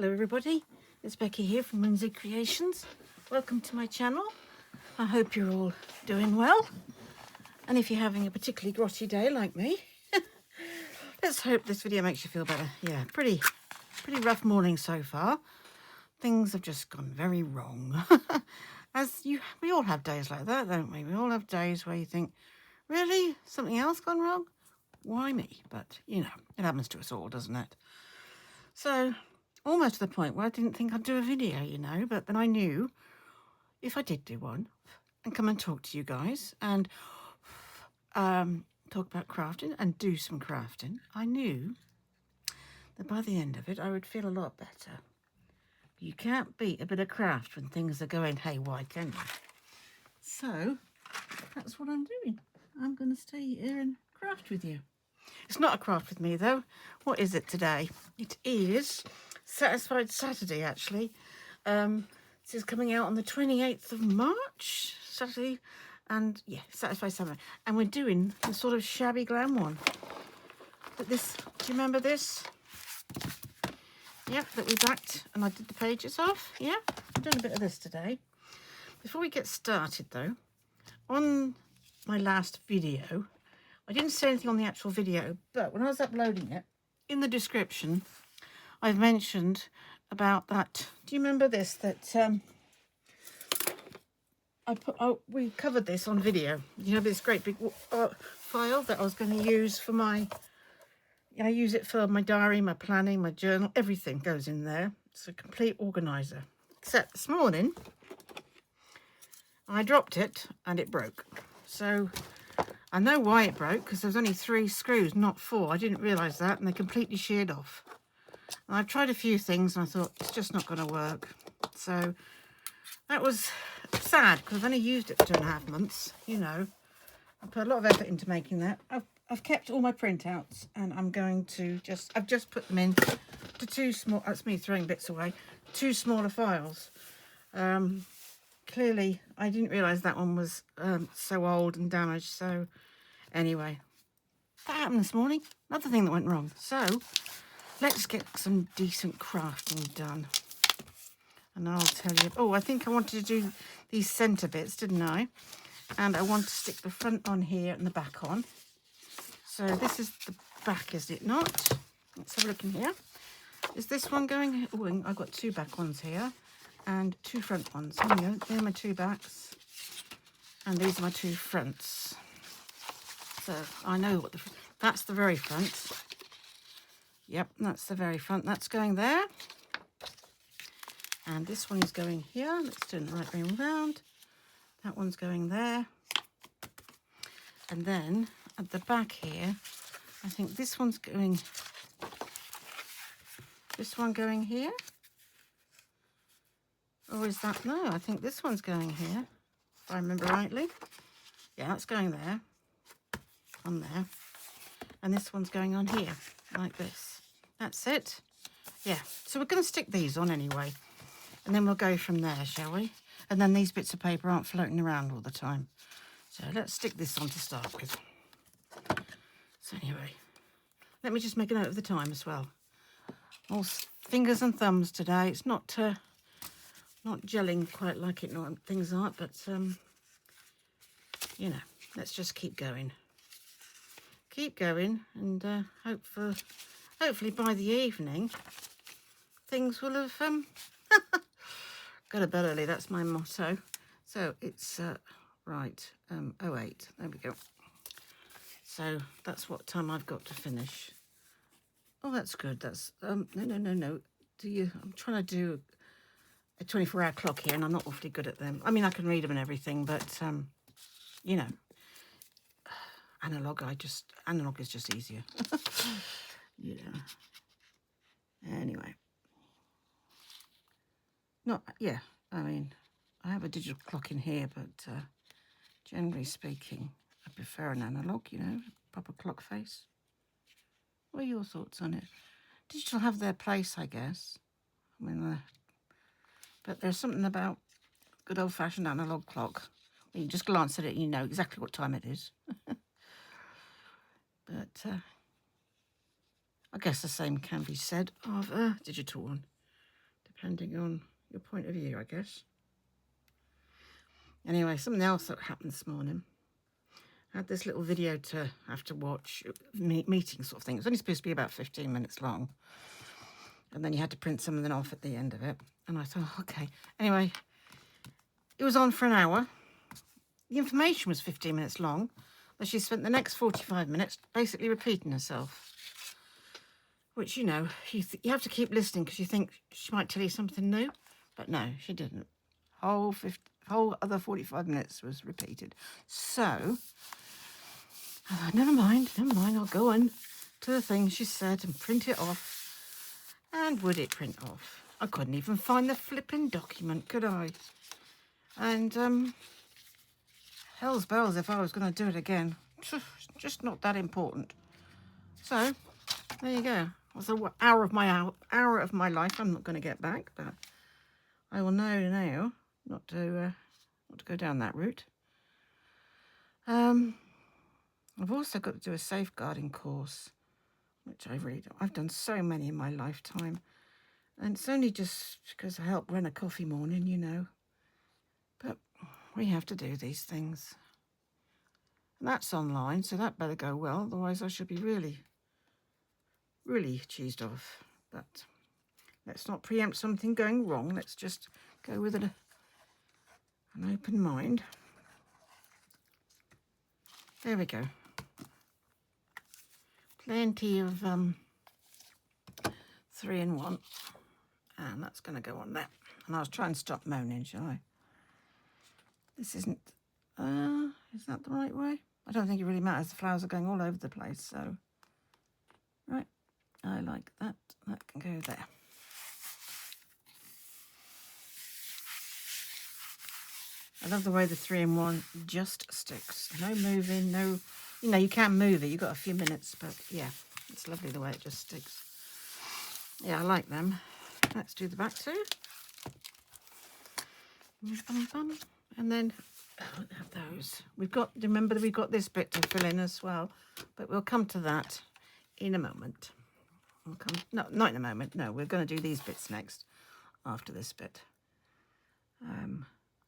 Hello everybody, it's Becky here from Whimsy Creations. Welcome to my channel. I hope you're all doing well. And if you're having a particularly grotty day like me, let's hope this video makes you feel better. Yeah, pretty rough morning so far. Things have just gone very wrong. We all have days like that, don't we? We all have days where you think, really? Something else gone wrong? Why me? But, you know, it happens to us all, doesn't it? So, almost to the point where I didn't think I'd do a video, you know, but then I knew if I did do one and come and talk to you guys and talk about crafting and do some crafting, I knew that by the end of it I would feel a lot better. You can't beat a bit of craft when things are going haywire, can you? So that's what I'm doing. I'm going to stay here and craft with you. It's not a craft with me though. What is it today? It is Satisfied Saturday, actually. This is coming out on the 28th of March, Saturday, and yeah, Satisfied Saturday. And we're doing the sort of Shabby Glam one. But this, do you remember this? Yep, that we backed and I did the pages off. Yeah, I'm doing a bit of this today. Before we get started though, on my last video, I didn't say anything on the actual video, but when I was uploading it, in the description, I've mentioned about that. Do you remember this? That we covered this on video. You know, this great big file that I was going to use for my. I use it for my diary, my planning, my journal. Everything goes in there. It's a complete organizer. Except this morning, I dropped it and it broke. So I know why it broke, because there's only 3 screws, not 4. I didn't realise that, and they completely sheared off. And I've tried a few things and I thought it's just not going to work. So that was sad because I've only used it for 2.5 months. You know, I put a lot of effort into making that. I've kept all my printouts and I'm going to I've just put them in to 2 small, that's me throwing bits away, 2 smaller files. Clearly I didn't realise that one was so old and damaged. So anyway, that happened this morning. Another thing that went wrong. So let's get some decent crafting done. And I'll tell you. Oh, I think I wanted to do these centre bits, didn't I? And I want to stick the front on here and the back on. So this is the back, is it not? Let's have a look in here. Is this one going? Oh, I've got 2 back ones here and 2 front ones. Here we go. They're my 2 backs. And these are my 2 fronts. So I know what that's the very front. Yep, that's the very front. That's going there. And this one is going here. Let's turn the right way around. That one's going there. And then at the back here, I think this one's going... This one going here? Or is that... No, I think this one's going here, if I remember rightly. Yeah, that's going there. On there. And this one's going on here, like this. That's it. Yeah, so we're going to stick these on anyway. And then we'll go from there, shall we? And then these bits of paper aren't floating around all the time. So let's stick this on to start with. So anyway, let me just make a note of the time as well. All fingers and thumbs today. It's not gelling quite like it normally things aren't, but you know, let's just keep going. Keep going, and hopefully by the evening things will have go to bed early. That's my motto. So it's right 08, there we go. So that's what time I've got to finish. Oh, that's good. That's no. I'm trying to do a 24-hour clock here and I'm not awfully good at them. I mean, I can read them and everything, but you know, analog is just easier. Yeah. Anyway. Yeah, I mean, I have a digital clock in here, but generally speaking, I prefer an analog, you know, proper clock face. What are your thoughts on it? Digital have their place, I guess. I mean, but there's something about good old-fashioned analog clock. You just glance at it and you know exactly what time it is. But I guess the same can be said of a digital one. depending on your point of view, I guess. Anyway, something else that happened this morning. I had this little video to have to watch, meeting sort of thing. It was only supposed to be about 15 minutes long. And then you had to print something off at the end of it. And I thought, okay. Anyway, it was on for an hour. The information was 15 minutes long, but she spent the next 45 minutes basically repeating herself. Which, you know, you have to keep listening because you think she might tell you something new. But no, she didn't. Whole other 45 minutes was repeated. So, never mind, I'll go on to the thing she said and print it off. And would it print off? I couldn't even find the flipping document, could I? And, hell's bells if I was going to do it again. Just not that important. So, there you go. It was an hour of my life I'm not going to get back, but I will know now not to go down that route. I've also got to do a safeguarding course, which I've done so many in my lifetime. And it's only just because I help run a coffee morning, you know. But we have to do these things. And that's online, so that better go well. Otherwise I should be really, really cheesed off. But let's not preempt something going wrong. Let's just go with an open mind. There we go. Plenty of 3-in-1, and that's going to go on there. And I'll try and stop moaning, shall I? This isn't, is that the right way? I don't think it really matters. The flowers are going all over the place, so. Right, I like that. That can go there. I love the way the 3-in-1 just sticks. No moving, no, you know, you can move it. You've got a few minutes, but yeah, it's lovely the way it just sticks. Yeah, I like them. Let's do the back too. And then have those. Remember that we've got this bit to fill in as well, but we'll come to that in a moment. No, not in a moment. No, we're going to do these bits next after this bit.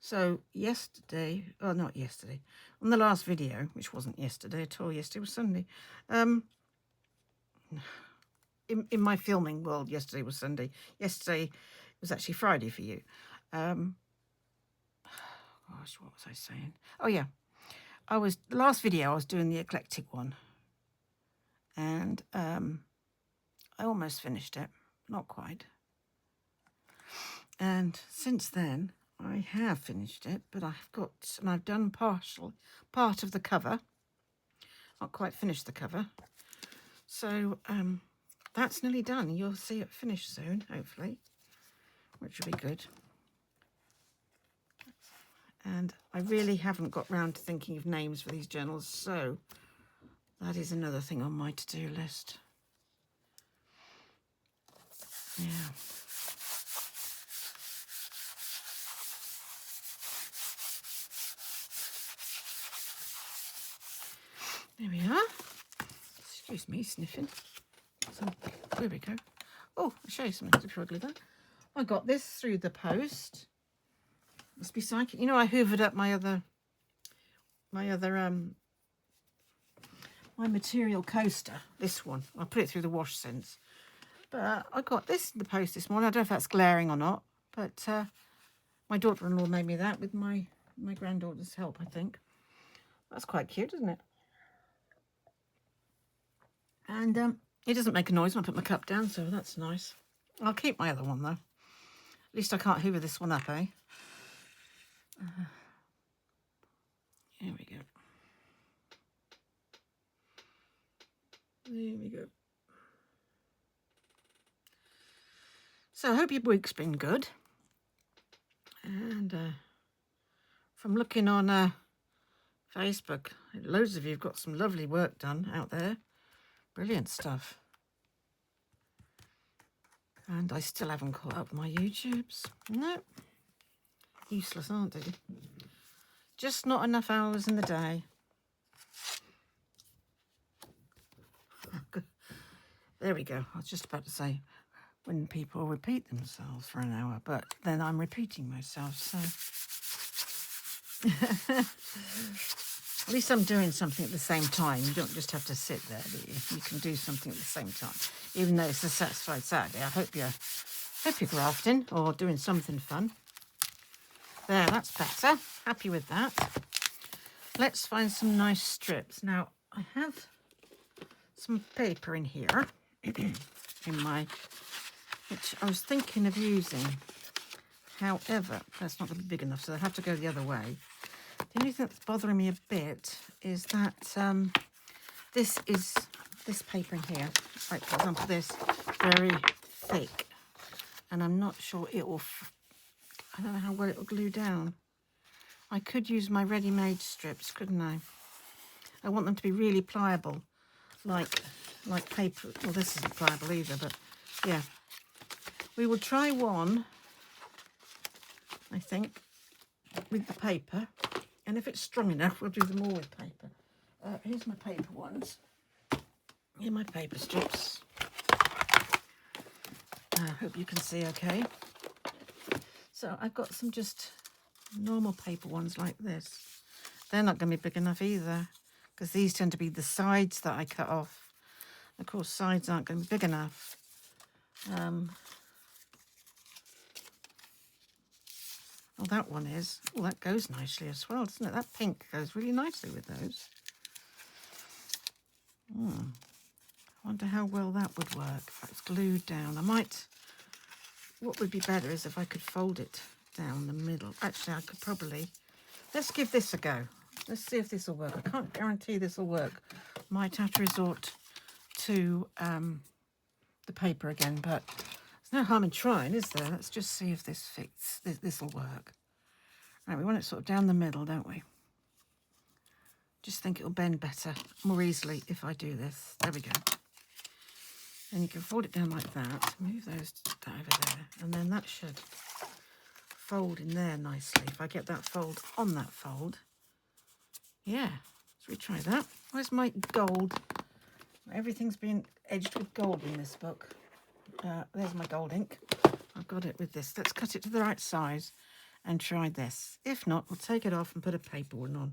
So yesterday, oh, not yesterday, on the last video, which wasn't yesterday at all, yesterday was Sunday. In my filming world, yesterday was Sunday. Yesterday was actually Friday for you. Gosh, what was I saying? Oh yeah, the last video I was doing the eclectic one, and I almost finished it, not quite. And since then, I have finished it, but I've done part of the cover. Not quite finished the cover. So that's nearly done. You'll see it finished soon, hopefully, which will be good. And I really haven't got round to thinking of names for these journals, so that is another thing on my to-do list. Yeah. There we are. Excuse me, sniffing. So, there we go. Oh, I'll show you something before I glue that. I got this through the post. Must be psychic. You know, I hoovered up my material coaster. This one. I put it through the wash since. But I got this in the post this morning. I don't know if that's glaring or not, but my daughter-in-law made me that with my granddaughter's help, I think. That's quite cute, isn't it? And it doesn't make a noise when I put my cup down, so that's nice. I'll keep my other one, though. At least I can't hoover this one up, eh? Here we go. There we go. So I hope your week's been good. And from looking on Facebook, loads of you have got some lovely work done out there. Brilliant stuff. And I still haven't caught up my YouTubes. No. Useless, aren't they? Just not enough hours in the day. There we go. I was just about to say, when people repeat themselves for an hour, but then I'm repeating myself, so at least I'm doing something at the same time. You don't just have to sit there, do you? You can do something at the same time, even though it's a satisfied Saturday. I hope you're grafting or doing something fun. There, that's better. Happy with that. Let's find some nice strips. Now, I have some paper in here, in my, which I was thinking of using. However, that's not going to be big enough, so I have to go the other way. The only thing that's bothering me a bit is that this paper in here, like for example this, very thick, and I'm not sure it will, I don't know how well it will glue down. I could use my ready-made strips, couldn't I? I want them to be really pliable, like paper. Well, this isn't pliable either, but yeah. We will try one, I think, with the paper, and if it's strong enough, we'll do them all with paper. Here's my paper ones. Here are my paper strips. I hope you can see okay. So I've got some just normal paper ones like this. They're not going to be big enough either, because these tend to be the sides that I cut off. Of course, sides aren't going to be big enough. Oh, that one is. Oh, that goes nicely as well, doesn't it? That pink goes really nicely with those. I wonder how well that would work if it's glued down. What would be better is if I could fold it down the middle. Actually, I could probably, let's give this a go. Let's see if this will work. I can't guarantee this will work. Might have to resort to the paper again, but there's no harm in trying, is there? Let's just see if this fits. This will work. Right, we want it sort of down the middle, don't we? Just think it'll bend better, more easily if I do this. There we go. And you can fold it down like that. Move those over there, and then that should fold in there nicely. If I get that fold on that fold, yeah. So we try that. Where's my gold? Everything's been edged with gold in this book. There's my gold ink. I've got it with this. Let's cut it to the right size and try this. If not, we'll take it off and put a paper one on.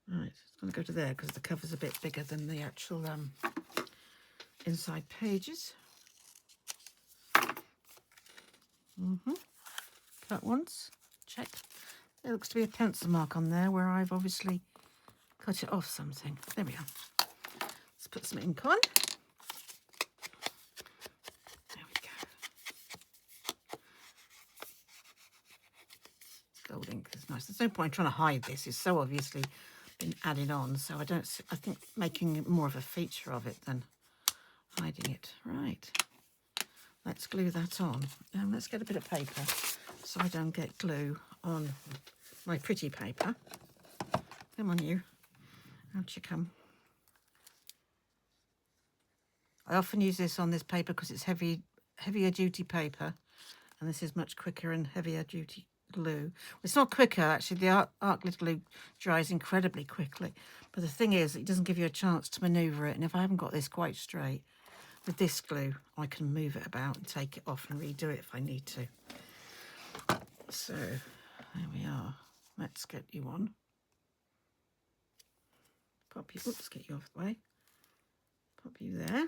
Right, it's going to go to there because the cover's a bit bigger than the actual inside pages. Cut once. Check. There looks to be a pencil mark on there where I've obviously cut it off something. There we are. Let's put some ink on. There we go. Gold ink is nice. There's no point trying to hide this. It's so obviously been added on, so I think making it more of a feature of it than hiding it. Right. Let's glue that on. Let's get a bit of paper so I don't get glue on my pretty paper. Come on, you. Out you come. I often use this on this paper because it's heavier duty paper, and this is much quicker and heavier duty glue. It's not quicker, actually. The art glitter glue dries incredibly quickly, but the thing is, it doesn't give you a chance to manoeuvre it, and if I haven't got this quite straight, with this glue, I can move it about and take it off and redo it if I need to. So, there we are. Let's get you on. Pop you, oops, get you off the way. Pop you there.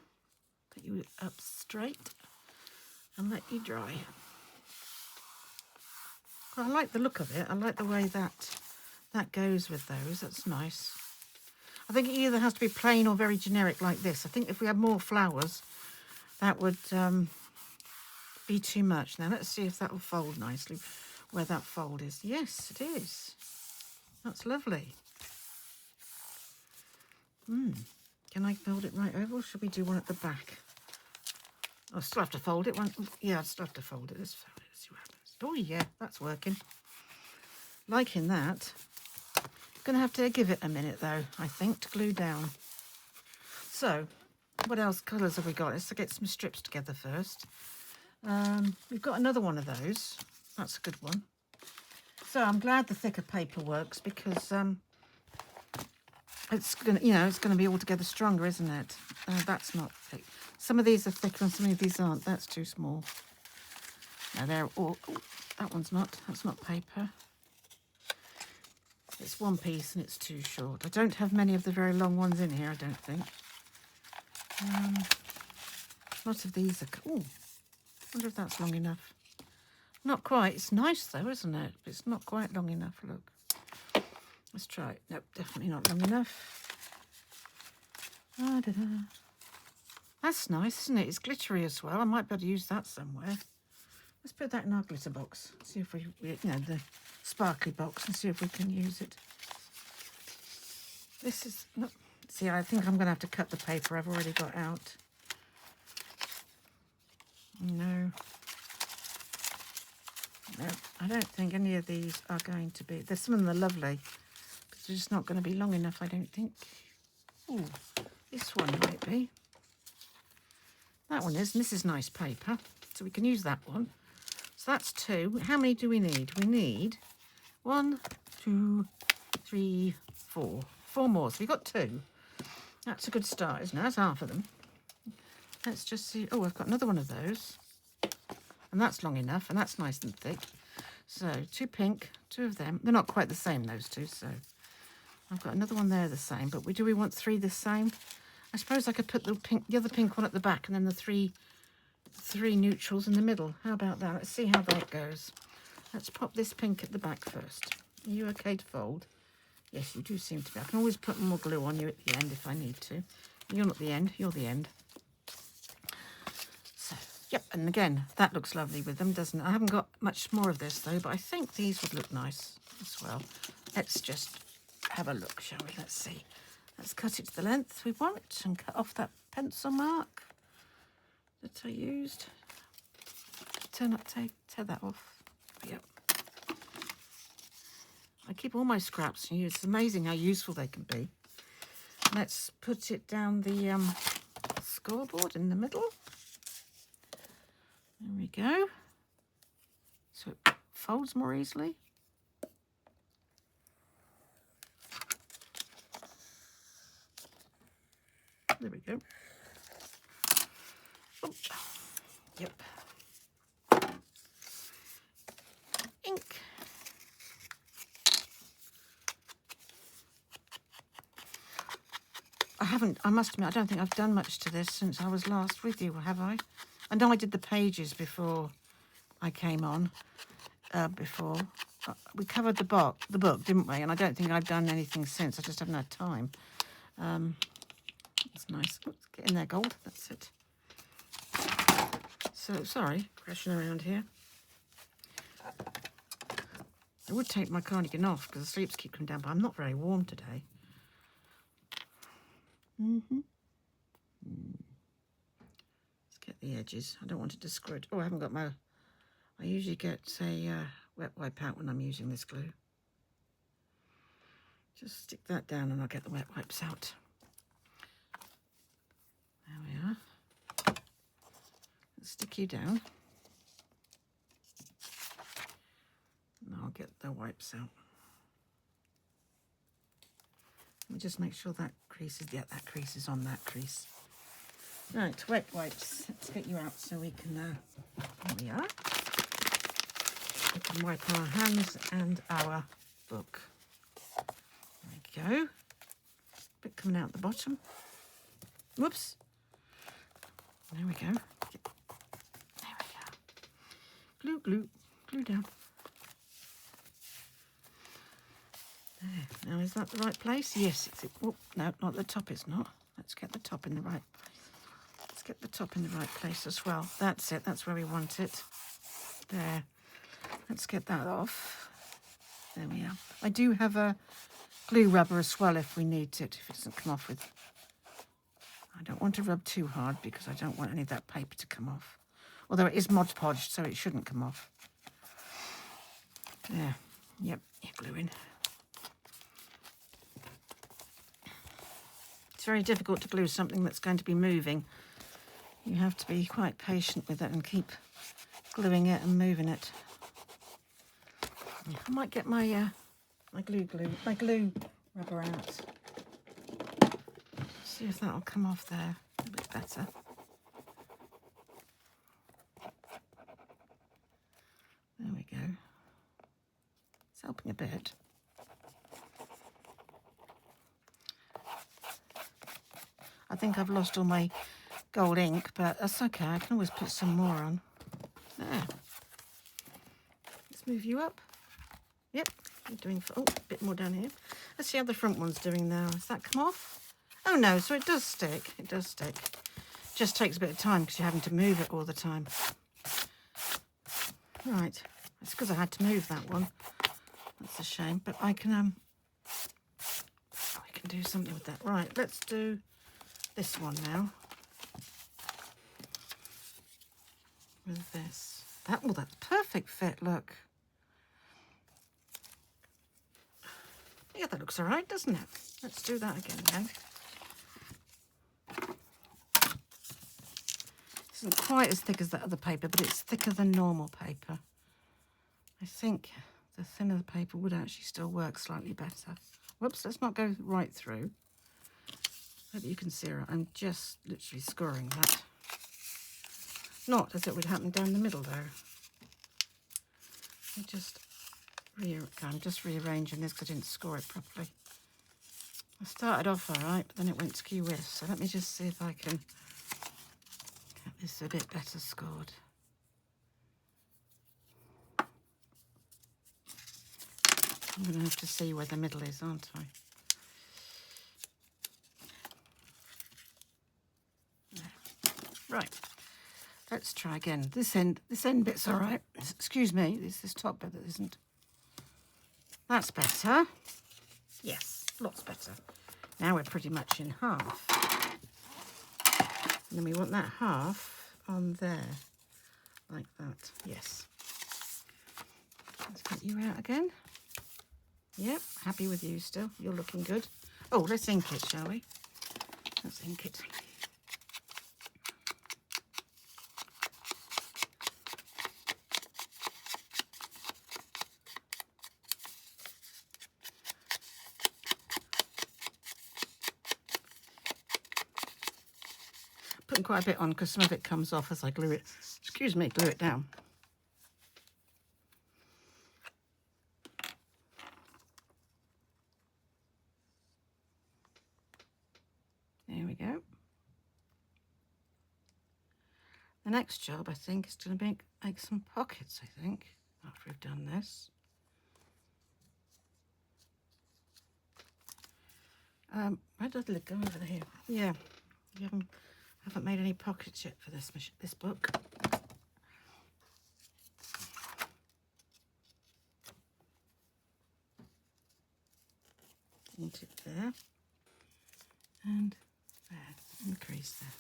Get you up straight and let you dry. Well, I like the look of it. I like the way that goes with those. That's nice. I think it either has to be plain or very generic like this. I think if we had more flowers, that would be too much. Now, let's see if that will fold nicely where that fold is. Yes, it is. That's lovely. Can I fold it right over, or should we do one at the back? I'll still have to fold it. Yeah, I'll still have to fold it. Let's see what happens. Oh, yeah, that's working. Liking that. Going to have to give it a minute though, I think, to glue down. So, what else colours have we got? Let's get some strips together first. We've got another one of those. That's a good one. So I'm glad the thicker paper works because it's going to, it's going to be altogether stronger, isn't it? That's not thick. Some of these are thicker and some of these aren't. That's too small. Now they're all... Oh, that one's not. That's not paper. It's one piece and it's too short. I don't have many of the very long ones in here, I don't think. Lots of these are... Oh, I wonder if that's long enough. Not quite. It's nice though, isn't it? But it's not quite long enough. Look. Let's try it. Nope, definitely not long enough. Da-da-da. That's nice, isn't it? It's glittery as well. I might be able to use that somewhere. Let's put that in our glitter box. See if we you know, the sparkly box, and see if we can use it. This is... No, see, I think I'm going to have to cut the paper I've already got out. No. No, I don't think any of these are going to be... There's some of them are lovely, but they're just not going to be long enough, I don't think. Ooh, this one might be. That one is, and this is nice paper, so we can use that one. So that's 2. How many do we need? We need 1, 2, 3, 4. 4 more, so we've got 2. That's a good start, isn't it? That's half of them. Let's just see. Oh, I've got another one of those. And that's long enough, and that's nice and thick. So 2 pink, 2 of them. They're not quite the same, those 2, so I've got another one there the same. But do we want 3 the same? I suppose I could put the other pink one at the back, and then the three neutrals in the middle. How about that? Let's see how that goes. Let's pop this pink at the back first. Are you okay to fold? Yes, you do seem to be. I can always put more glue on you at the end if I need to. You're not the end, you're the end. So, yep, and again, that looks lovely with them, doesn't it? I haven't got much more of this though, but I think these would look nice as well. Let's just have a look, shall we? Let's see. Let's cut it to the length we want and cut off that pencil mark that I used. Tear that off. Yep. I keep all my scraps and it's amazing how useful they can be. Let's put it down the scoreboard in the middle. There we go. So it folds more easily. There we go. Oh, yep. Ink. I must admit, I don't think I've done much to this since I was last with you, have I? I know I did the pages before I came on, we covered the book, didn't we? And I don't think I've done anything since. I just haven't had time. That's nice. Oops, get in there, gold. That's it. So, sorry, crashing around here. I would take my cardigan off because the sleeps keep coming down, but I'm not very warm today. Let's get the edges. I don't want it to squirt. Oh, I haven't got my... I usually get a wet wipe out when I'm using this glue. Just stick that down and I'll get the wet wipes out. There we are. Let's stick you down. And I'll get the wipes out. Let me just make sure that crease is... Yeah, that crease is on that crease. Right, wet wipes. Let's get you out so we can... there we are. We can wipe our hands and our book. There we go. Bit coming out the bottom. Whoops. There we go. There we go. Glue, glue, glue down. There. Now, is that the right place? Yes. Oh, no, not the top. It's not. Let's get the top in the right. Let's get the top in the right place as well. That's it. That's where we want it. There. Let's get that off. There we are. I do have a glue rubber as well if we need it. If it doesn't come off with. I don't want to rub too hard because I don't want any of that paper to come off. Although it is Mod Podged, so it shouldn't come off. There. Yep. You're gluing. It's very difficult to glue something that's going to be moving. You have to be quite patient with it and keep gluing it and moving it. I might get my my glue rubber out. See if that'll come off there a bit better. helping a bit. I think I've lost all my gold ink, but that's okay. I can always put some more on. There. Let's move you up. Yep, you're doing, oh, a bit more down here. Let's see how the front one's doing now. Has that come off? Oh no, so it does stick. It does stick. Just takes a bit of time because you're having to move it all the time. Right, it's because I had to move that one. That's a shame, but I can do something with that. Right, let's do this one now. With this. Oh, that's perfect fit, look. Yeah, that looks all right, doesn't it? Let's do that again now. This isn't quite as thick as that other paper, but it's thicker than normal paper. I think the thinner the paper would actually still work slightly better. Whoops, let's not go right through. Hope you can see it. I'm just literally scoring that. Not as it would happen down the middle though. I'm just rearranging this because I didn't score it properly. I started off all right, but then it went skew-whiff. So let me just see if I can get this a bit better scored. I'm going to have to see where the middle is, aren't I? There. Right. Let's try again. This end bit's all right. Excuse me, this top bit that isn't. That's better. Yes, lots better. Now we're pretty much in half. And then we want that half on there, like that. Yes. Let's get you out again. Yep, happy with you still. You're looking good. Oh, let's ink it, shall we? Let's ink it. Putting quite a bit on because some of it comes off as I glue it. Excuse me, glue it down. There we go. The next job, I think, is going to make some pockets, I think, after we've done this. Where did the lid go over here? Yeah, you haven't made any pockets yet for this book. Into it there. And there, and the crease there.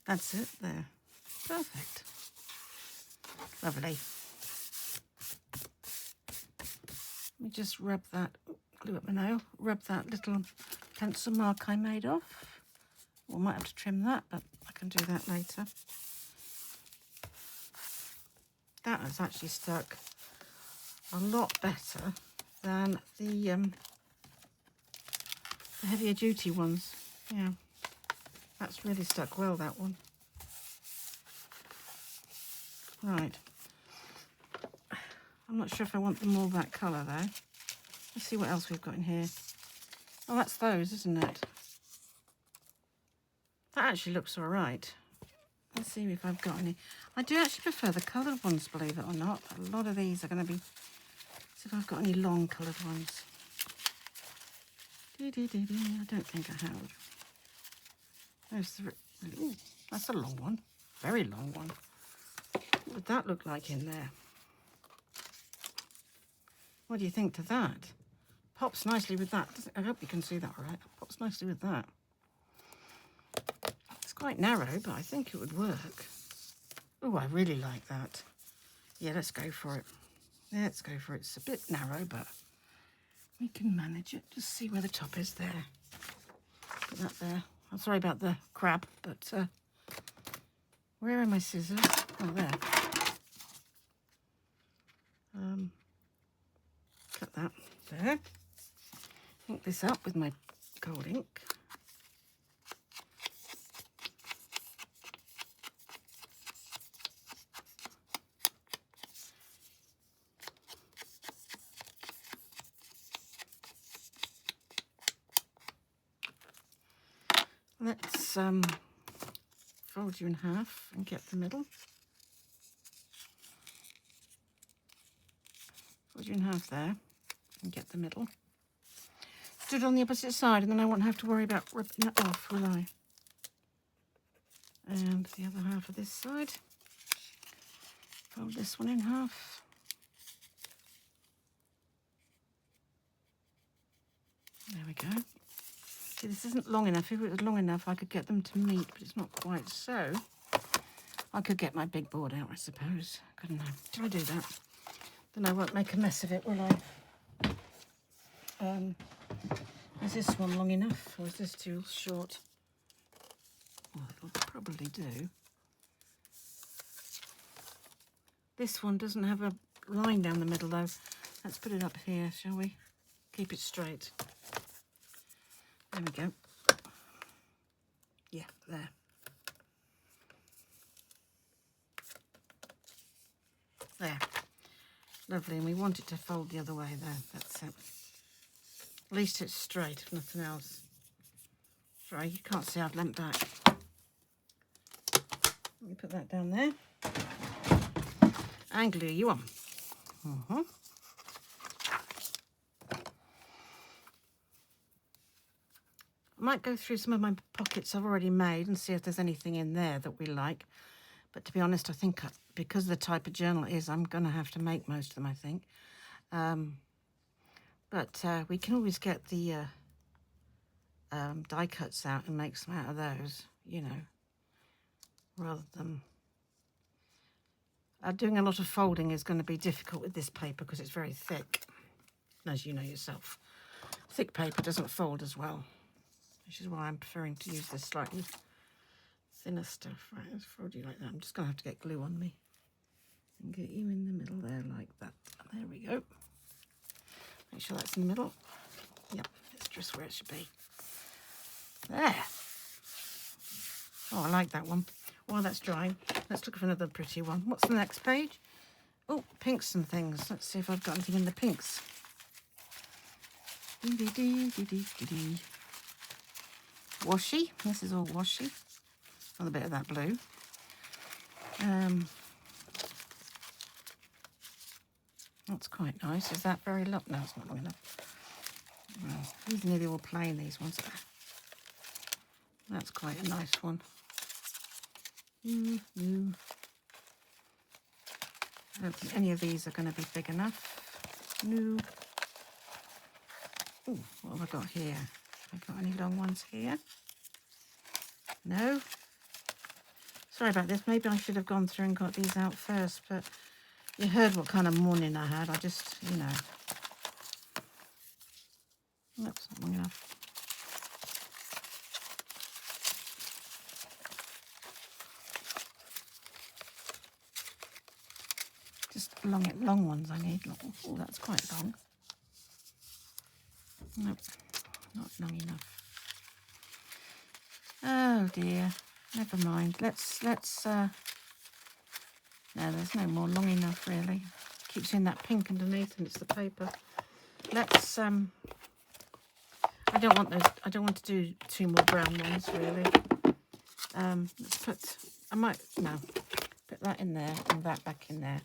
That's it, there. Perfect. Lovely. Let me just rub that, glue up my nail, rub that little pencil mark I made off. We might have to trim that, but I can do that later. That has actually stuck a lot better than the heavier duty ones. Yeah, that's really stuck well, that one. Right. I'm not sure if I want them all that colour though. Let's see what else we've got in here. Oh, that's those, isn't it? That actually looks all right. Let's see if I've got any. I do actually prefer the coloured ones, believe it or not. A lot of these are going to be... See if I've got any long coloured ones. I don't think I have. There's the... Ooh, that's a long one. Very long one. What would that look like in there? What do you think to that? Pops nicely with that. I hope you can see that all right. Pops nicely with that. It's quite narrow, but I think it would work. Oh, I really like that. Yeah, let's go for it. Let's go for it. It's a bit narrow, but we can manage it. Just see where the top is there. Put that there. I'm sorry about the crab, but where are my scissors? Oh, there. Cut that there. Ink this up with my gold ink. Let's fold you in half and get the middle. Fold you in half there and get the middle. Do it on the opposite side, and then I won't have to worry about ripping it off, will I? And the other half of this side. Fold this one in half. There we go. See, this isn't long enough. If it was long enough, I could get them to meet, but it's not quite so. I could get my big board out, I suppose. Couldn't I? Shall I do that? Then I won't make a mess of it, will I? Is this one long enough, or is this too short? Well, it'll probably do. This one doesn't have a line down the middle, though. Let's put it up here, shall we? Keep it straight. There we go. Yeah, there. There. Lovely, and we want it to fold the other way there. That's it. At least it's straight, if nothing else. Sorry, you can't see I've leant back. Let me put that down there. And glue you on. I might go through some of my pockets I've already made and see if there's anything in there that we like. But to be honest, I think because of the type of journal it is, I'm going to have to make most of them, I think. But we can always get the die cuts out and make some out of those, you know, rather than... doing a lot of folding is going to be difficult with this paper because it's very thick, as you know yourself. Thick paper doesn't fold as well, which is why I'm preferring to use this slightly thinner stuff. Right, let's fold you like that. I'm just going to have to get glue on me and get you in the middle there like that. There we go. Make sure that's in the middle. Yep, it's just where it should be. There. Oh, I like that one. While that's drying, let's look for another pretty one. What's the next page? Oh, pinks and things. Let's see if I've got anything in the pinks. Washi. This is all washi. Another bit of that blue. That's quite nice. Is that very long? No, it's not long enough. Well, these are nearly all plain, these ones. That's quite a nice one. I don't think any of these are going to be big enough. No. Ooh, what have I got here? Have I got any long ones here? No. Sorry about this. Maybe I should have gone through and got these out first, but you heard what kind of morning I had. I just, you know. That's not long enough. Just long ones I need. Oh, that's quite long. Nope, not long enough. Oh dear. Never mind. Let's no, there's no more long enough really. Keep seeing that pink underneath and it's the paper. Let's I don't want to do 2 more brown ones really. Let's put put that in there and that back in there.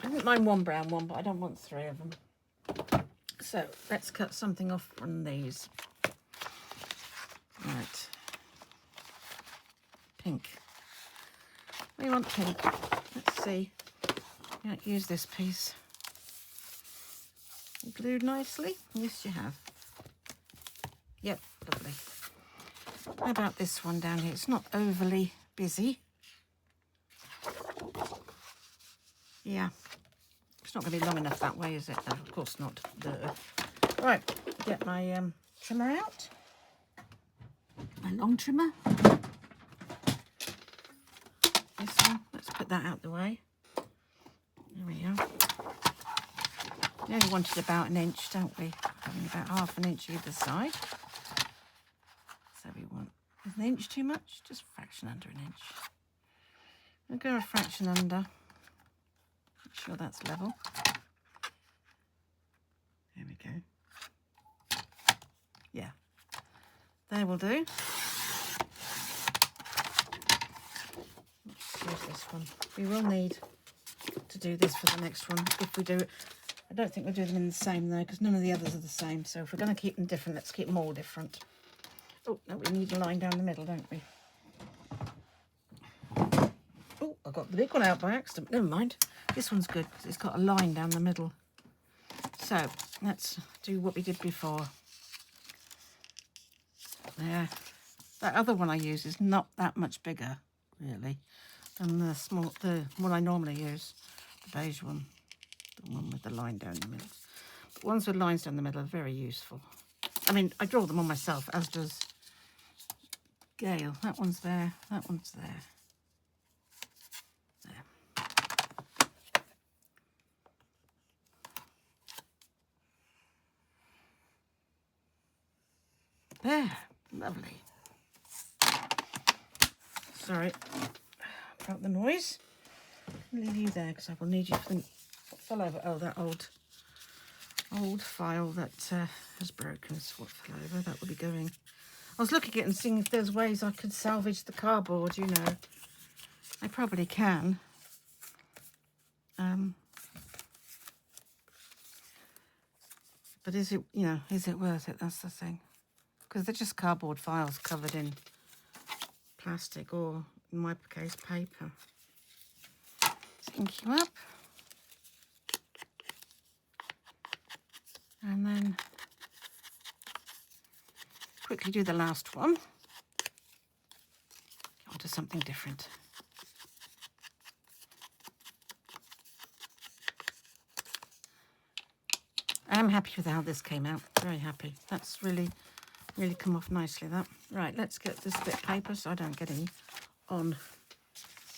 I wouldn't mind 1 brown one, but I don't want 3 of them. So let's cut something off from these. Right. Pink. We want pink. Let's see. You don't use this piece. Glued nicely? Yes, you have. Yep, lovely. How about this one down here? It's not overly busy. Yeah. It's not going to be long enough that way, is it? No, of course not. Right, get my trimmer out. My long trimmer. This one. Let's put that out the way. There we go. We only wanted about 1 inch, don't we? Having about ½ an inch either side. So we want... Is 1 inch too much? Just a fraction under 1 inch. We'll go a fraction under. Make sure that's level. There we go. Yeah, There will do. Let's use this one. We will need to do this for the next one if we do it. I don't think we'll do them in the same though, because none of the others are the same. So if we're going to keep them different, let's keep them all different. Oh, no, we need a line down the middle, don't we? Oh, I got the big one out by accident. Never mind. This one's good because it's got a line down the middle. So let's do what we did before. There. That other one I use is not that much bigger, really, than the one I normally use, the beige one, the one with the line down the middle. But ones with lines down the middle are very useful. I mean, I draw them on myself, as does Gail. That one's there, that one's there. There, lovely. Sorry about the noise. I'll leave you there because I will need you for the what fell over. Oh, that old file that has broken is what fell over. That will be going. I was looking at it and seeing if there's ways I could salvage the cardboard, you know. I probably can. But is it, you know, is it worth it? That's the thing. Because they're just cardboard files covered in plastic or, in my case, paper. Let's ink you up. And then quickly do the last one. Go on to something different. I'm happy with how this came out. Very happy. That's really come off nicely, that. Right, let's get this bit of paper so I don't get any on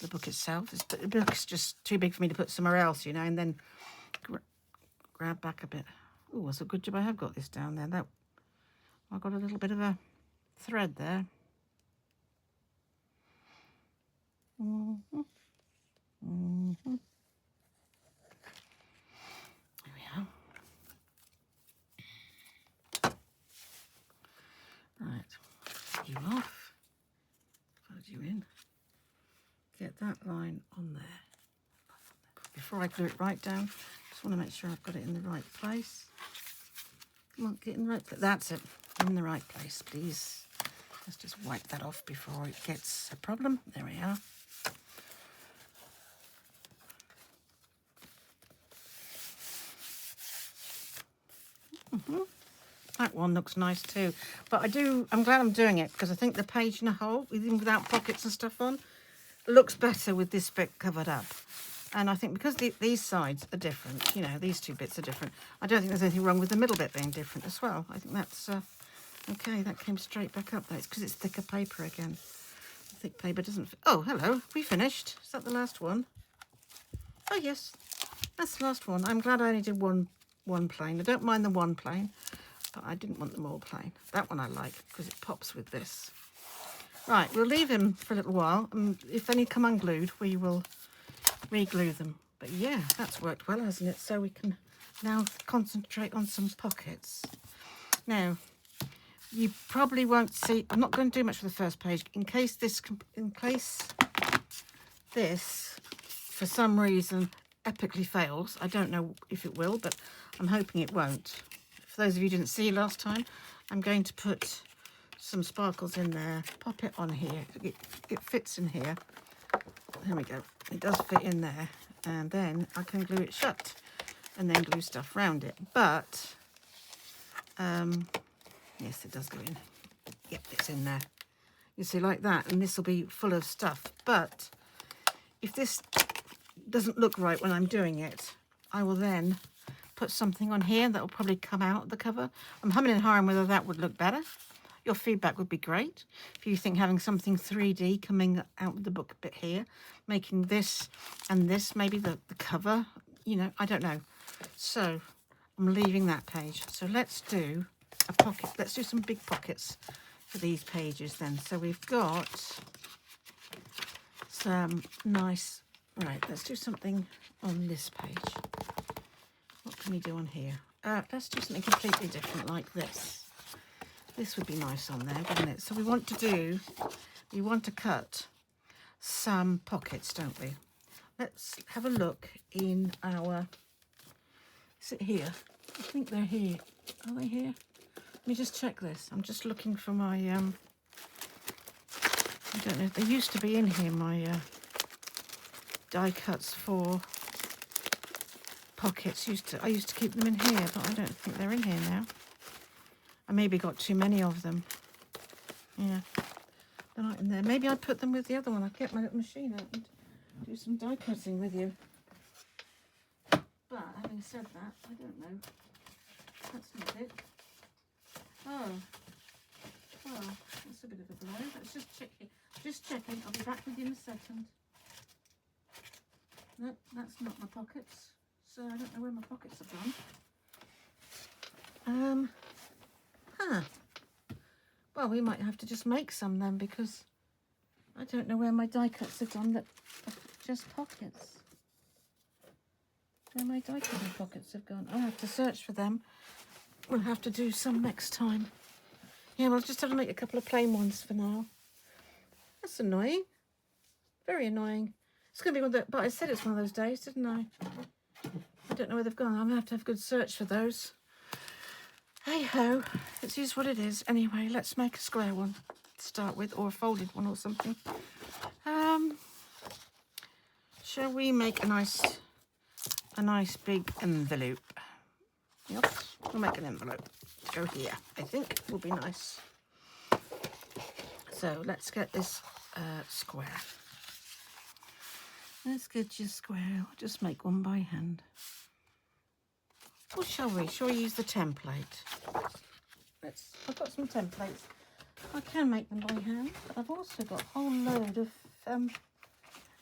the book itself. The book's just too big for me to put somewhere else, you know, and then grab back a bit. Oh, that's a good job I have got this down there. That I got a little bit of a thread there. There we are. Right, you off, fold you in, get that line on there. Before I glue it right down, just want to make sure I've got it in the right place. Come on, get in the right place. That's it, in the right place, please. Let's just wipe that off before it gets a problem. There we are. That one looks nice too, but I'm glad I'm doing it because I think the page in a whole, even without pockets and stuff on, looks better with this bit covered up. And I think because these sides are different, you know, these two bits are different, I don't think there's anything wrong with the middle bit being different as well. I think that's okay. That came straight back up. That's because it's thicker paper again. Thick paper doesn't fit. Oh, hello, we finished. Is that the last one? Oh yes, that's the last one. I'm glad I only did one plain. I don't mind the one plain, but I didn't want them all plain. That one I like because it pops with this. Right, we'll leave him for a little while, and if any come unglued, we will re-glue them. But yeah, that's worked well, hasn't it? So we can now concentrate on some pockets. Now, you probably won't see, I'm not going to do much for the first page, in case this, for some reason, epically fails. I don't know if it will, but I'm hoping it won't. For those of you who didn't see last time, I'm going to put some sparkles in there, pop it on here. It fits in here. There we go. It does fit in there. And then I can glue it shut and then glue stuff around it. But, yes, it does go in. Yep, it's in there. You see, like that. And this will be full of stuff. But if this doesn't look right when I'm doing it, I will then put something on here that will probably come out of the cover. I'm humming and hawing whether that would look better. Your feedback would be great. If you think having something 3D coming out of the book a bit here, making this and this, maybe the cover, you know, I don't know. So I'm leaving that page. So let's do a pocket. Let's do some big pockets for these pages then. So we've got some nice, right, let's do something on this page. What can we do on here? Let's do something completely different like this. This would be nice on there, wouldn't it? So we want to cut some pockets, don't we? Let's have a look in our, is it here? I think they're here. Are they here? Let me just check this. I'm just looking for my, I don't know, they used to be in here, my die cuts for pockets. I used to keep them in here, but I don't think they're in here now. I maybe got too many of them. Yeah, they're not in there. Maybe I put them with the other one. I get my little machine out and do some die cutting with you. But having said that, I don't know. That's not it. Oh, well, that's a bit of a blow. Let's just check it. Just checking. I'll be back with you in a second. No, that's not my pockets. So I don't know where my pockets have gone. Well, we might have to just make some then, because I don't know where my die cuts have gone that are just pockets. Where my die cutting pockets have gone. I'll have to search for them. We'll have to do some next time. Yeah, we'll just have to make a couple of plain ones for now. That's annoying. Very annoying. It's going to be one that, but I said it's one of those days, didn't I? I don't know where they've gone. I'm going to have a good search for those. Hey ho, it's just what it is. Anyway, let's make a square one to start with, or a folded one or something. Shall we make a nice big envelope? Yep, we'll make an envelope. Go here, I think will be nice. So let's get this square. Let's get your square. I'll just make one by hand. Or shall we? Shall we use the template? I've got some templates. I can make them by hand, but I've also got a whole load of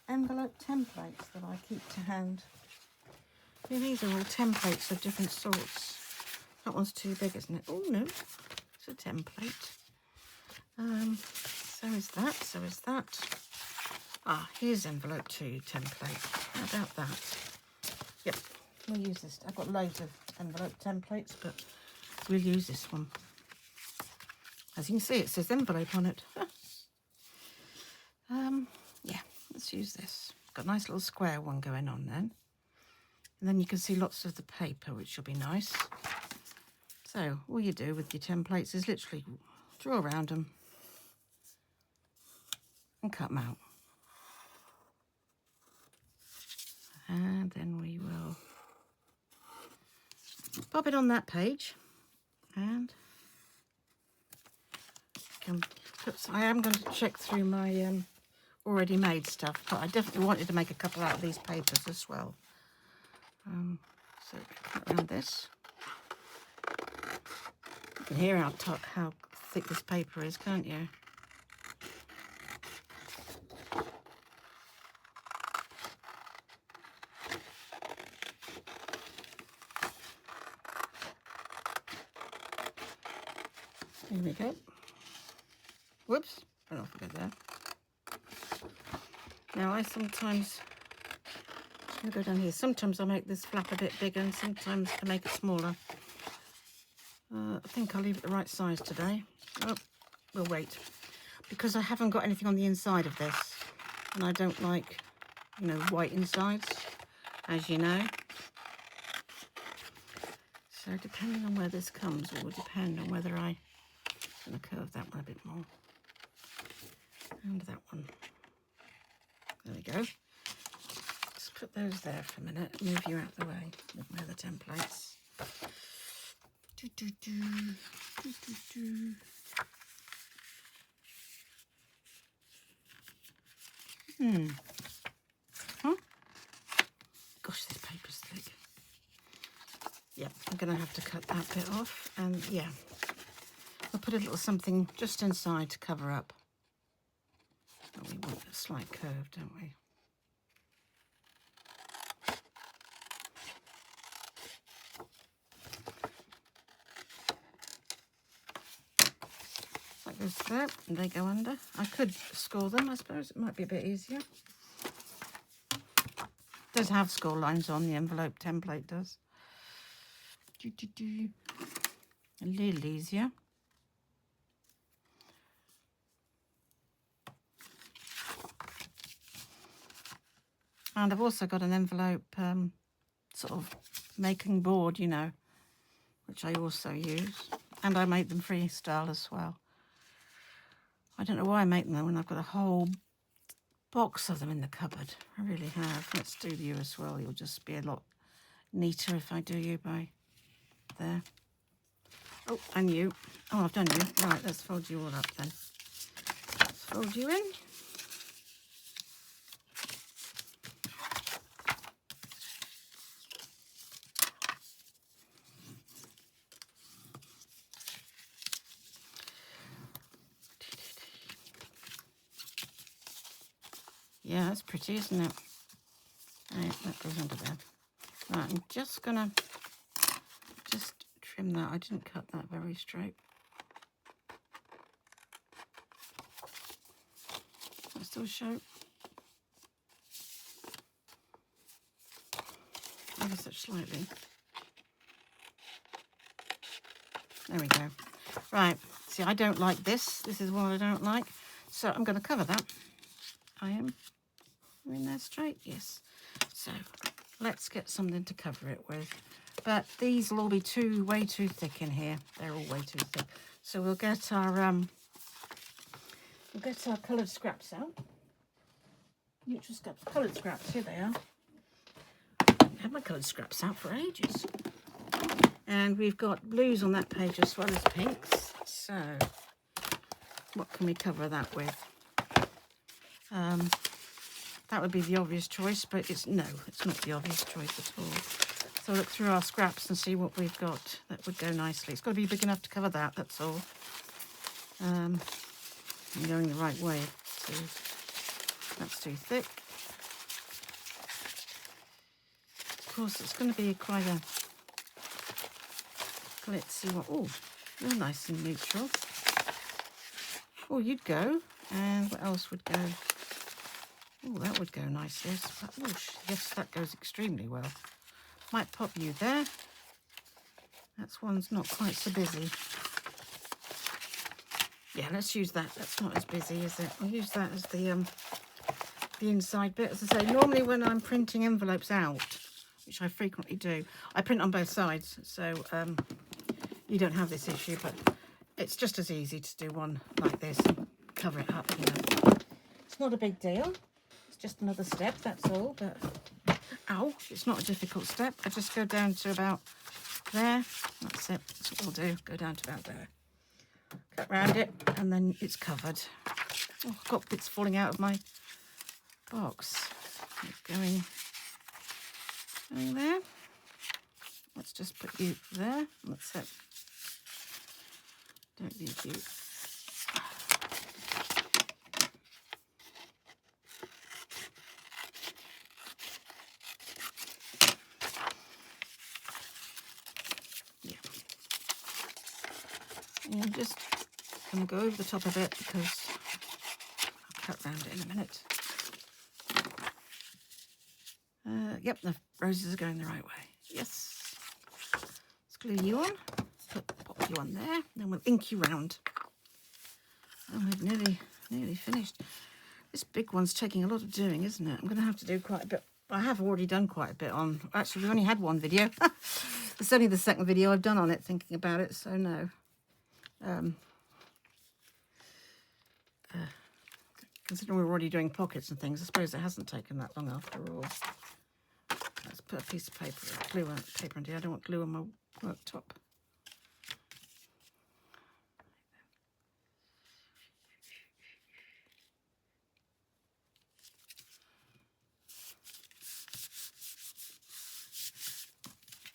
envelope templates that I keep to hand. Yeah, these are all templates of different sorts. That one's too big, isn't it? Oh no, it's a template. So is that. Ah, here's envelope 2 template. How about that? Yep, we'll use this. I've got loads of envelope templates, but we'll use this one. As you can see, it says envelope on it. Yeah, let's use this. Got a nice little square one going on then. And then you can see lots of the paper, which will be nice. So all you do with your templates is literally draw around them and cut them out. And then we will pop it on that page, and I am going to check through my already made stuff, but I definitely wanted to make a couple out of these papers as well. So cut around this. You can hear how thick this paper is, can't you? Here we go. Whoops, ran off a bit there. Now I sometimes, I'm going to go down here, sometimes I make this flap a bit bigger and sometimes I make it smaller. I think I'll leave it the right size today. Oh, we'll wait. Because I haven't got anything on the inside of this. And I don't like, white insides, as you know. So depending on where this comes, it will depend on whether I'm going to curve that one a bit more. And that one. There we go. Just put those there for a minute. Move you out of the way with my other templates. Gosh, this paper's thick. Yeah, I'm going to have to cut that bit off. And yeah, I'll put a little something just inside to cover up. Oh, we want a slight curve, don't we? That goes there, and they go under. I could score them, I suppose. It might be a bit easier. It does have score lines on the envelope template, does. A little easier. And I've also got an envelope sort of making board, you know, which I also use. And I make them freestyle as well. I don't know why I make them when I've got a whole box of them in the cupboard. I really have. Let's do you as well. You'll just be a lot neater if I do you by there. Oh, and you. Oh, I've done you. Right, let's fold you all up then. Let's fold you in. Yeah, that's pretty, isn't it? Right, that goes under there. Right, I'm just gonna trim that. I didn't cut that very straight. Does that still show? Ever such slightly. There we go. Right, see, I don't like this. This is what I don't like. So I'm going to cover that. I am in there straight, yes. So let's get something to cover it with. But these will all be way too thick in here. They're all way too thick. So we'll get our coloured scraps out. Neutral scraps, coloured scraps. Here they are. I had my coloured scraps out for ages. And we've got blues on that page as well as pinks. So what can we cover that with? That would be the obvious choice, but it's not the obvious choice at all. So look through our scraps and see what we've got that would go nicely. It's got to be big enough to cover that, that's all. I'm going the right way. So that's too thick. Of course, it's going to be quite a glitzy one. Oh, you're nice and neutral. Oh, you'd go. And what else would go? Oh, that would go nice, yes. Oh, yes, that goes extremely well. Might pop you there. That's one's not quite so busy. Yeah, let's use that. That's not as busy, is it? I'll use that as the inside bit. As I say, normally when I'm printing envelopes out, which I frequently do, I print on both sides, so you don't have this issue, but it's just as easy to do one like this and cover it up, you know. It's not a big deal. It's just another step, that's all, but ow, it's not a difficult step. I just go down to about there. That's it. That's what we'll do. Go down to about there. Cut round it, and then it's covered. Oh, I've got bits falling out of my box. It's going there. Let's just put you there. That's it. Don't need you. Yeah. And I'm just going to go over the top of it because I'll cut round it in a minute. Yep, the roses are going the right way. Yes. Let's glue you on. Pop you on there. Then we'll ink you round. And we've nearly finished. This big one's taking a lot of doing, isn't it? I'm going to have to do quite a bit. I have already done quite a bit on. Actually, we've only had one video. It's only the second video I've done on it, thinking about it. So no. Considering we're already doing pockets and things, I suppose it hasn't taken that long after all. Let's put a piece of paper, glue on paper in here. I don't want glue on my worktop.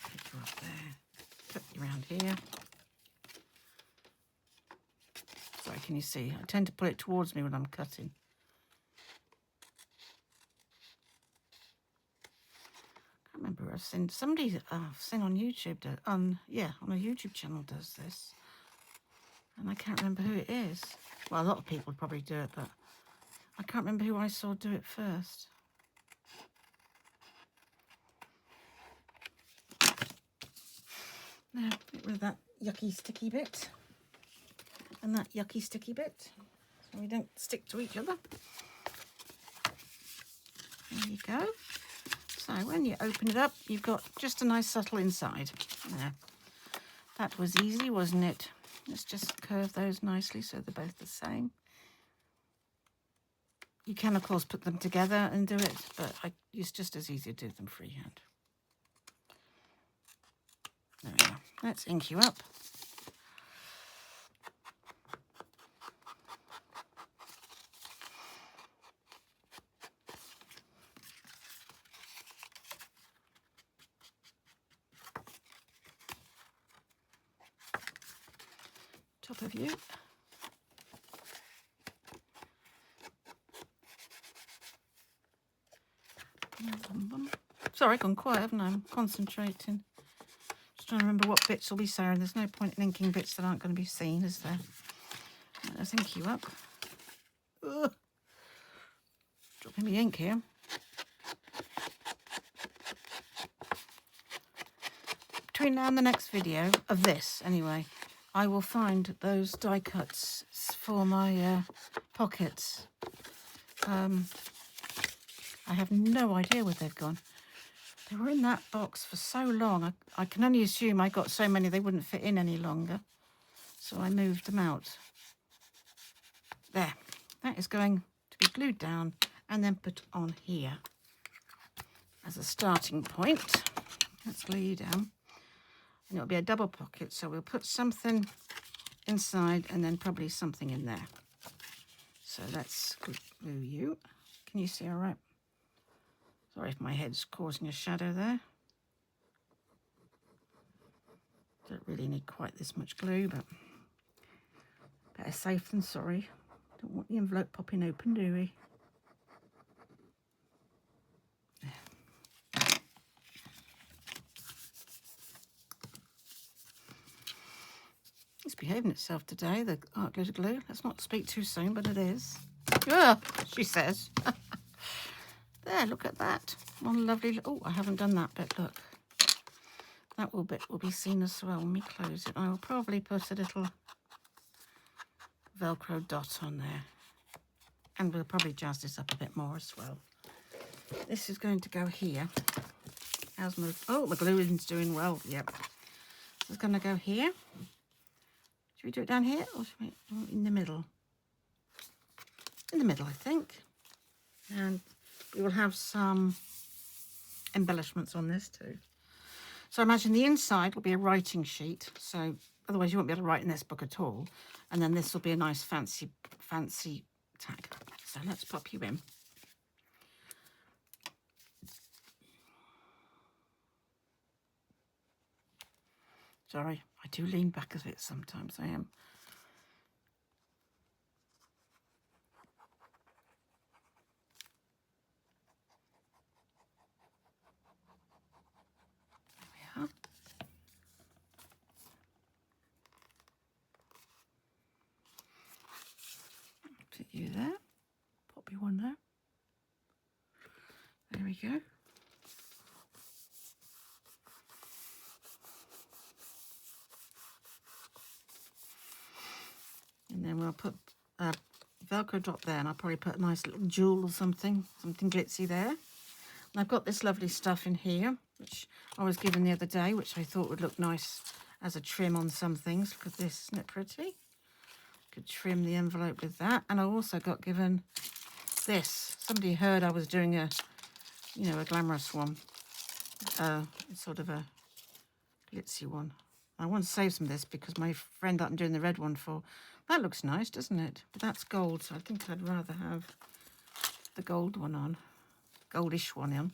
Paper up there. Cut you around here. Sorry, can you see? I tend to put it towards me when I'm cutting. I remember I've seen somebody I've seen on YouTube on a YouTube channel does this, and I can't remember who it is. Well, a lot of people would probably do it, but I can't remember who I saw do it first. Now get rid of that yucky sticky bit and that yucky sticky bit so we don't stick to each other. And There you go. So when you open it up, you've got just a nice subtle inside. There. That was easy, wasn't it? Let's just curve those nicely so they're both the same. You can, of course, put them together and do it, but it's just as easy to do them freehand. There we go. Let's ink you up. Top of you. Sorry, I've gone quiet, haven't I? I'm concentrating. Just trying to remember what bits will be sewn. There's no point in inking bits that aren't going to be seen, is there? Let's ink you up. Ugh. Dropping the ink here. Between now and the next video, of this anyway, I will find those die cuts for my pockets. I have no idea where they've gone. They were in that box for so long. I can only assume I got so many they wouldn't fit in any longer. So I moved them out. There. That is going to be glued down and then put on here as a starting point. Let's glue you down. And it'll be a double pocket, so we'll put something inside and then probably something in there. So let's glue you. Can you see all right? Sorry if my head's causing a shadow there. Don't really need quite this much glue, but better safe than sorry. Don't want the envelope popping open, do we? There. It's behaving itself today, the art glitter glue. Let's not speak too soon, but it is. Yeah, she says. There, look at that. One lovely... Oh, I haven't done that bit, look. That bit will be seen as well when we close it. I will probably put a little Velcro dot on there. And we'll probably jazz this up a bit more as well. This is going to go here. How's my... Oh, the gluing's doing well. Yep. This is going to go here. Should we do it down here or should we... in the middle? In the middle, I think. And... we will have some embellishments on this too. So I imagine the inside will be a writing sheet. So otherwise you won't be able to write in this book at all. And then this will be a nice fancy tag. So let's pop you in. Sorry, I do lean back a bit sometimes. I am. Put you there. Pop you one there. There we go. And then we'll put a Velcro dot there, and I'll probably put a nice little jewel or something glitzy there. And I've got this lovely stuff in here, which I was given the other day, which I thought would look nice as a trim on some things. Look at this, isn't it pretty? Could trim the envelope with that. And I also got given this. Somebody heard I was doing a glamorous one, sort of a glitzy one. I want to save some of this because my friend that I'm doing the red one for, that looks nice, doesn't it? But that's gold, so I think I'd rather have the gold one on, goldish one on.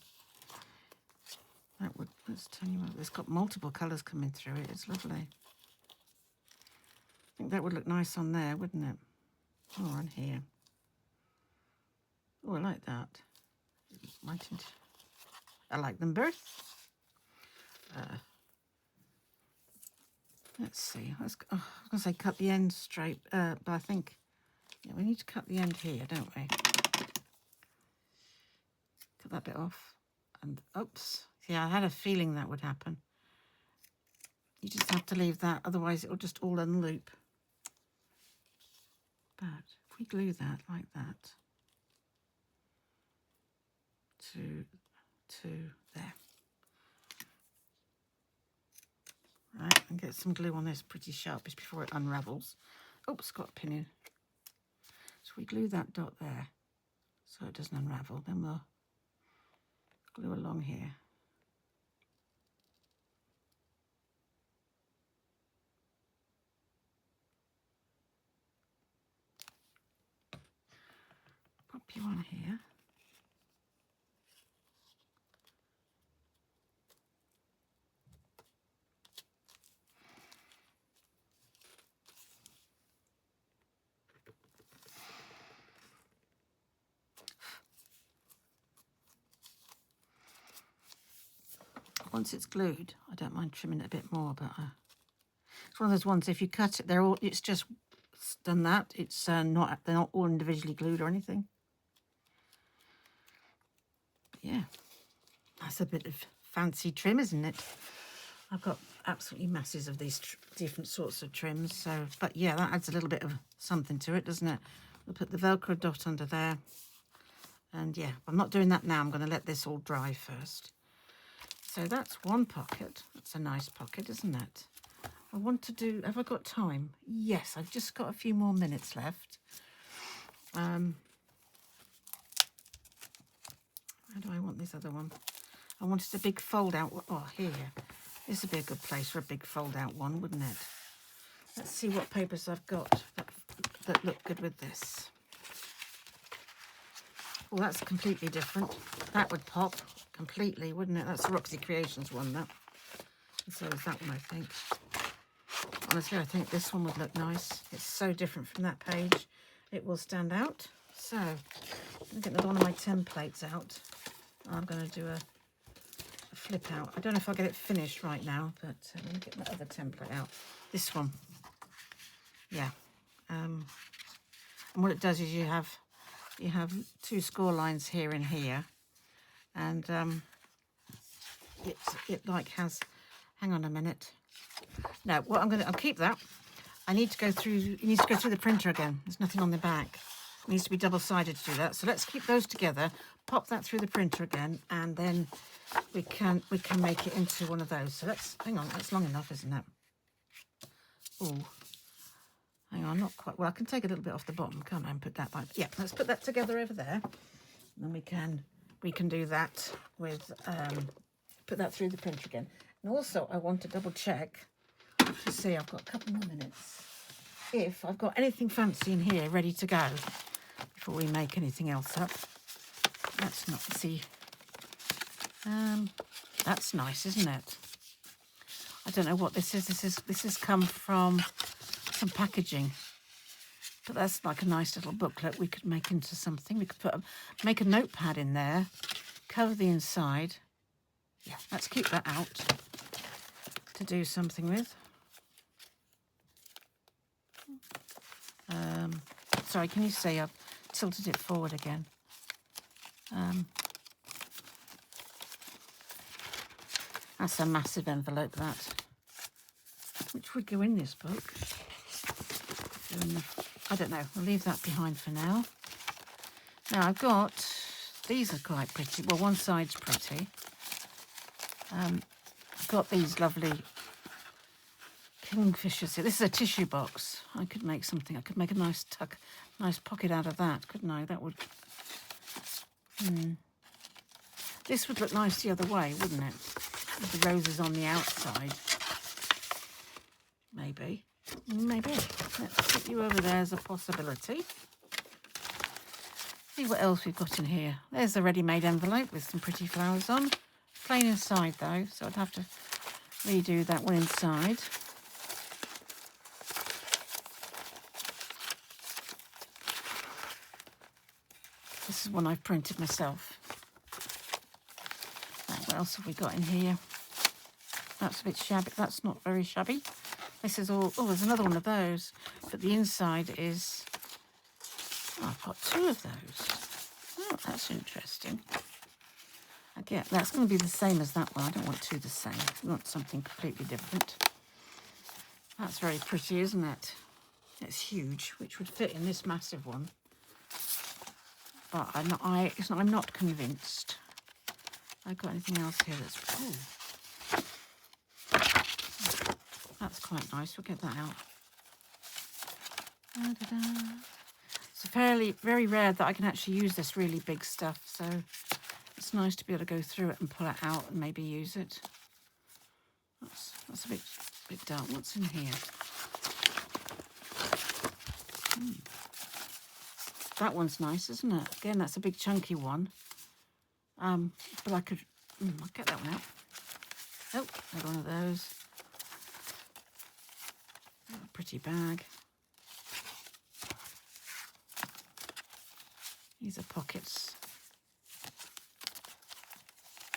That would, let's tell you what, it's got multiple colours coming through it. It's lovely. I think that would look nice on there, wouldn't it? Or on here. Oh, I like that. I like them both. Let's see. I was going to say cut the end straight, but I think we need to cut the end here, don't we? Cut that bit off. And oops. Yeah, I had a feeling that would happen. You just have to leave that, otherwise it'll just all unloop. But if we glue that like that, to there. Right, and get some glue on this pretty sharpish before it unravels. Oh, it's got a pin in. So we glue that dot there so it doesn't unravel. Then we'll glue along here. Pop you on here. Once it's glued, I don't mind trimming it a bit more, but it's one of those ones, if you cut it, it's just done that. It's they're not all individually glued or anything. But yeah, that's a bit of fancy trim, isn't it? I've got absolutely masses of these different sorts of trims. So, but yeah, that adds a little bit of something to it, doesn't it? We'll put the Velcro dot under there. And yeah, I'm not doing that now. I'm going to let this all dry first. So that's one pocket. That's a nice pocket, isn't it? I want to do, have I got time? Yes, I've just got a few more minutes left. How do I want this other one? I wanted a big fold out. Oh, here. This would be a good place for a big fold out one, wouldn't it? Let's see what papers I've got that look good with this. Well, that's completely different. That would pop completely, wouldn't it? That's Roxy Creations one, that. And so is that one, I think. Honestly, I think this one would look nice. It's so different from that page. It will stand out. So, I'm going to get another one of my templates out. I'm going to do a flip out. I don't know if I'll get it finished right now, but let me get my other template out. This one. Yeah. And what it does is you have two score lines here and here, and it like has, hang on a minute. No, what I'll keep that. I need to go through, it needs to go through the printer again. There's nothing on the back. It needs to be double-sided to do that. So let's keep those together, pop that through the printer again, and then we can make it into one of those. So let's, hang on, that's long enough, isn't it? Oh, hang on, not quite. Well, I can take a little bit off the bottom, can't I, and put that back. Yeah, let's put that together over there. And then we can do that with, put that through the printer again. And also, I want to double check to see, I've got a couple more minutes, if I've got anything fancy in here ready to go before we make anything else up. Let's not see. That's nice, isn't it? I don't know what this is. This has come from some packaging, but that's like a nice little booklet we could make into something. We could make a notepad in there, cover the inside. Yeah, let's keep that out to do something with. Sorry, can you see I've tilted it forward again? That's a massive envelope, that. Which would go in this book. I don't know. We'll leave that behind for now. Now I've got, these are quite pretty. Well, one side's pretty. I've got these lovely kingfishers here. This is a tissue box. I could make something. I could make a nice pocket out of that, couldn't I? That would. This would look nice the other way, wouldn't it? With the roses on the outside. Maybe. Let's put you over there as a possibility. See what else we've got in here. There's a ready-made envelope with some pretty flowers on. Plain inside though, so I'd have to redo that one inside. This is one I've printed myself. Now, what else have we got in here? That's a bit shabby. That's not very shabby. This is all, oh, there's another one of those, but the inside is, oh, I've got two of those. Oh, that's interesting. Again, that's going to be the same as that one. I don't want two the same. I want something completely different. That's very pretty, isn't it? It's huge, which would fit in this massive one. But I'm not convinced. I've got anything else here that's... Ooh. That's quite nice. We'll get that out. Da, da, da. It's very rare that I can actually use this really big stuff, so it's nice to be able to go through it and pull it out and maybe use it. That's a bit dark. What's in here? That one's nice, isn't it? Again, that's a big chunky one. But I could... I'll get that one out. Oh, another one of those. A pretty bag. These are pockets.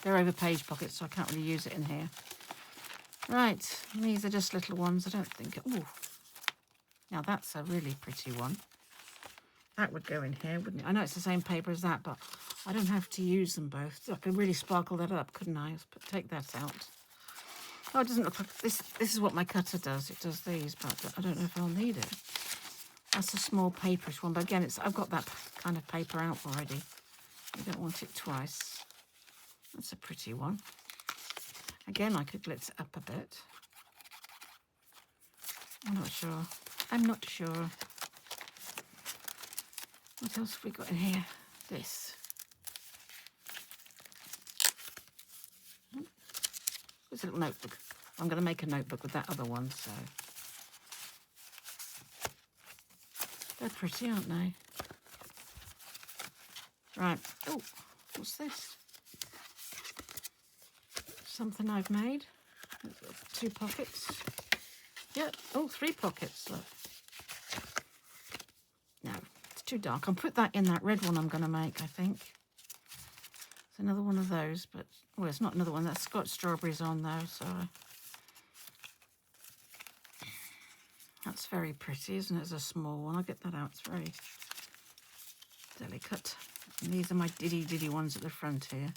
They're over page pockets, so I can't really use it in here. Right, these are just little ones. I don't think... Ooh. Now that's a really pretty one. That would go in here, wouldn't it? I know it's the same paper as that, but I don't have to use them both. I could really sparkle that up, couldn't I? Take that out. Oh, it doesn't look like... This is what my cutter does. It does these, but I don't know if I'll need it. That's a small paperish one, but again, I've got that kind of paper out already. You don't want it twice. That's a pretty one. Again, I could glitz it up a bit. I'm not sure. I'm not sure. What else have we got in here? This. It's a little notebook. I'm going to make a notebook with that other one, so... They're pretty, aren't they? Right. Oh, what's this? Something I've made. 2 pockets. Yep. Oh, 3 pockets. Look. No, it's too dark. I'll put that in that red one I'm going to make, I think. It's another one of those, but... Well, it's not another one. That's got strawberries on, though, so... That's very pretty, isn't it? It's a small one. I'll get that out. It's very delicate. And these are my diddy ones at the front here.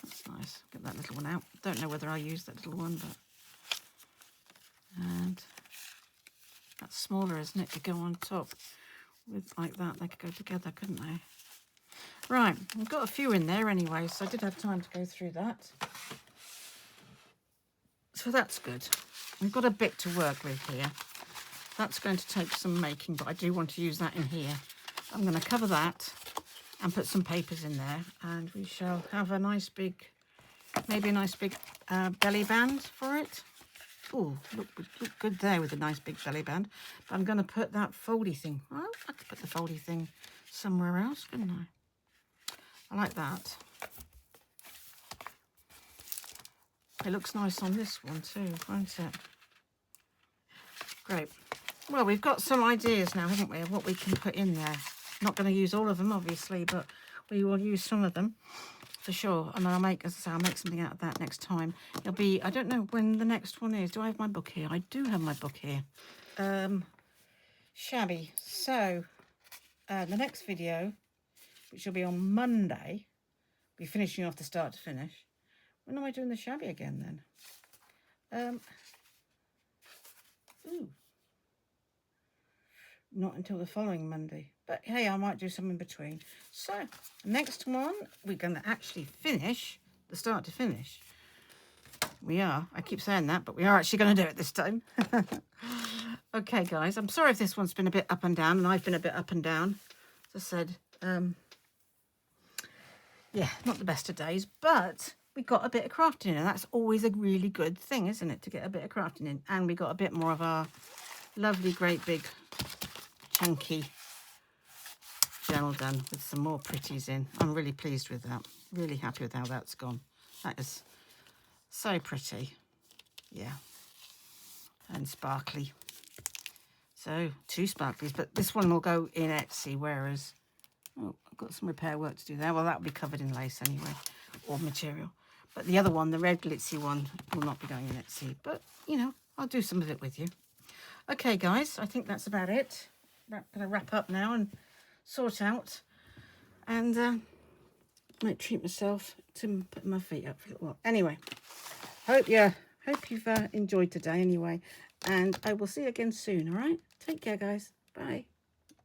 That's nice. Get that little one out. Don't know whether I'll use that little one, but... And that's smaller, isn't it? To go on top with like that. They could go together, couldn't they? Right, I've got a few in there anyway, so I did have time to go through that. So that's good. We've got a bit to work with here. That's going to take some making, but I do want to use that in here. I'm going to cover that and put some papers in there, and we shall have a nice big, maybe a nice big belly band for it. Oh, look good there with a nice big belly band. But I'm going to put that foldy thing. Well, I could put the foldy thing somewhere else, couldn't I? I like that. It looks nice on this one too, won't it? Great. Well, we've got some ideas now, haven't we, of what we can put in there. Not going to use all of them, obviously, but we will use some of them for sure. And I'll make, as I say, I'll make something out of that next time. It'll be, I don't know when the next one is. Do I have my book here? I do have my book here. Shabby. So, the next video, which will be on Monday, be finishing off the start to finish. When am I doing the shabby again then? Not until the following Monday. But hey, I might do some in between. So, next one, we're going to actually finish the start to finish. We are. I keep saying that, but we are actually going to do it this time. Okay, guys, I'm sorry if this one's been a bit up and down, and I've been a bit up and down. As I said, yeah, not the best of days, but we got a bit of crafting in, and that's always a really good thing, isn't it, to get a bit of crafting in. And we got a bit more of our lovely, great, big, chunky journal done with some more pretties in. I'm really pleased with that. Really happy with how that's gone. That is so pretty. Yeah. And sparkly. So, 2 sparklies, but this one will go in Etsy, whereas... Oh, I've got some repair work to do there. Well, that'll be covered in lace anyway, or material. But the other one, the red glitzy one, will not be going in Etsy. But, you know, I'll do some of it with you. Okay, guys, I think that's about it. I'm going to wrap up now and sort out. And might treat myself to put my feet up for a little while. Anyway, hope you've enjoyed today anyway. And I will see you again soon, all right? Take care, guys. Bye.